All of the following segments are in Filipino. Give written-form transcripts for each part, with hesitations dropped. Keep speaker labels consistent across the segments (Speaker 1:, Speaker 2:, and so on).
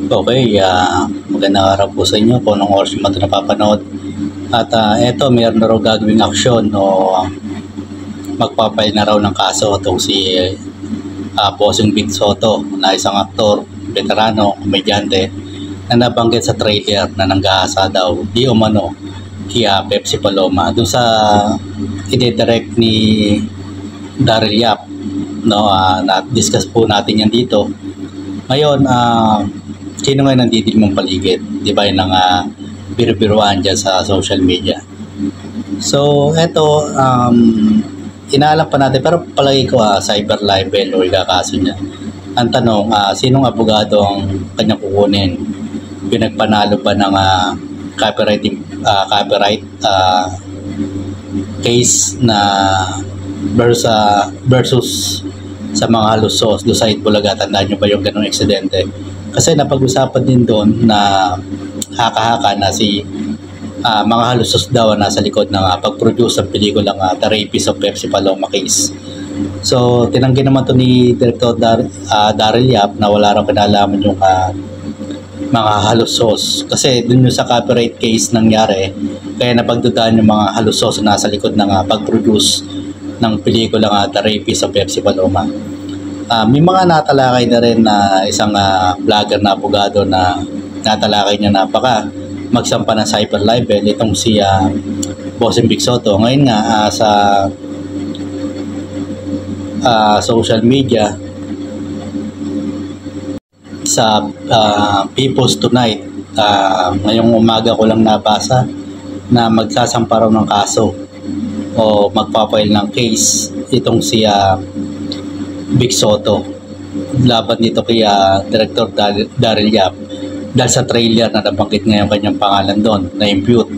Speaker 1: Okay, magandang araw po sa inyo kung anong oras yung ito napapanood. At eto, mayroon na raw gagawing aksyon o magpapail na raw ng kaso itong si Bossing Vic Sotto na isang aktor, veterano, komedyante na nabanggit sa trailer na nanggahasa daw di umano kaya Pepsi Paloma doon sa ide-direct ni Daryl Yap, no. Na-discuss po natin yan dito. Ngayon, sino ngayon nandidilim ng paligid? Di ba yun ang biru-biruan dyan sa social media? So, eto, inaalam pa natin, pero palagi ko cyber libel o ikakaso niya. Ang tanong, sinong abogado ang kanyang kukunin? Pinagpanalo ba ng copyright case na versus sa mga halusos do sa Itbulaga? Tandaan nyo ba yung ganong eksidente? Kasi napag-usapan din doon na haka-haka na si mga halusos daw na nasa likod ng pag-produce ng pelikulang The Rapist of Pepsi Paloma case. So, tinanggi naman to ni Director Daryl Yap na wala raw kinalaman yung mga halusos. Kasi dun yung sa copyright case nangyari, kaya napagdudaan yung mga halusos na nasa likod ng pag-produce ng pelikulang The Rapist of Pepsi Paloma. May mga natalakay na rin na isang vlogger na abogado na natalakay niya na baka magsampa ng cyber libel itong si Bossing Vic Sotto. Ngayon nga sa social media, sa People's Tonight, ngayong umaga ko lang nabasa na magsasampa raw ng kaso o magpapail ng case itong si Vic Sotto laban dito kay Director Daryl Yap dahil sa trailer na nabanggit ngayon kanyang pangalan doon, na-impute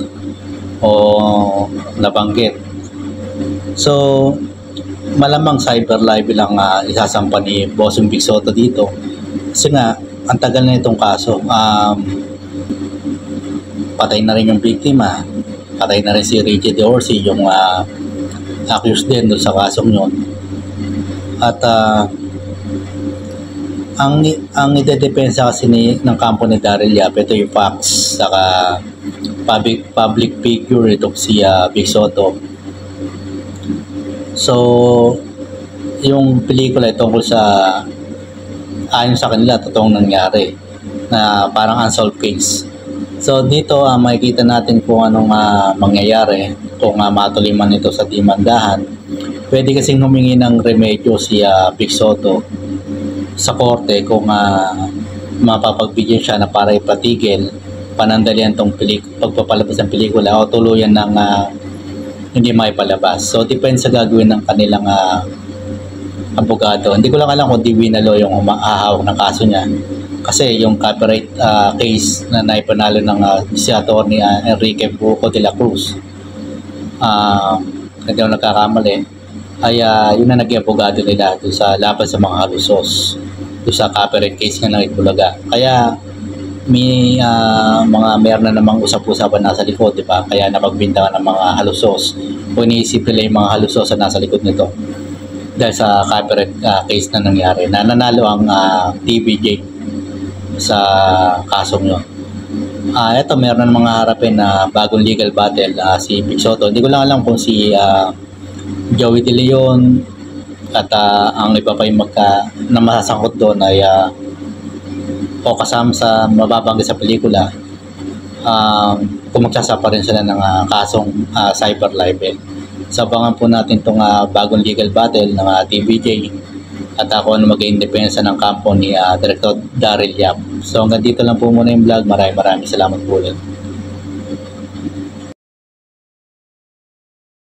Speaker 1: o nabanggit. So, malamang cyber libel ang isasampa ni Bossing Vic Sotto dito kasi nga, ang tagal na itong kaso. Patay na rin yung biktima, patay na rin si Richie Dorsey, yung accused din doon sa kasong yun. At ang ide-depensa kasi ng kampo ni Daryl Yap, ito yung facts, saka public figure itong si Vic Sotto. So, yung pelikula tungkol sa ayon sa kanila, totoong nangyari na parang unsolved case. So, dito makikita natin kung anong mangyayari kung matuloy man ito sa demandahan. Pwede kasing humingi ng remedyo si Vic Sotto sa korte kung mapapagbigyan siya na para ipatigil, panandalian itong pagpapalabas ng pelikula o tuluyan ng hindi maipalabas. So, depende sa gagawin ng kanilang abogado. Hindi ko lang alam kung di winalo yung umahawak ng kaso niya. Kasi yung copyright case na naipanalo ng si Atty. Enrique Buco de la Cruz, hindi ako nagkakamali, ay yun na naging abogado nila doon sa laban sa mga halusos doon sa copyright case nga ng Itbulaga. Kaya may meron na namang usap-usapan nasa likod, di ba? Kaya napagbintangan ng mga halusos o iniisip nila yung mga halusos na nasa likod nito dahil sa copyright case na nangyari na nanalo ang TVJ sa kasong yun. Ito, meron ng mga harapin na bagong legal battle si Vic Sotto. Hindi ko lang alam kung si Joey De Leon at ang iba pa yung na masasangkot doon ay o kasama sa mababanggit sa pelikula, kung magsasapa rin sila ng kasong cyber libel. So, abangan po natin itong bagong legal battle ng TVJ at ako ano maging depensa ng kampo ni Director Daryl Yap. So, hanggang dito lang po muna yung vlog. Maraming salamat po ulit.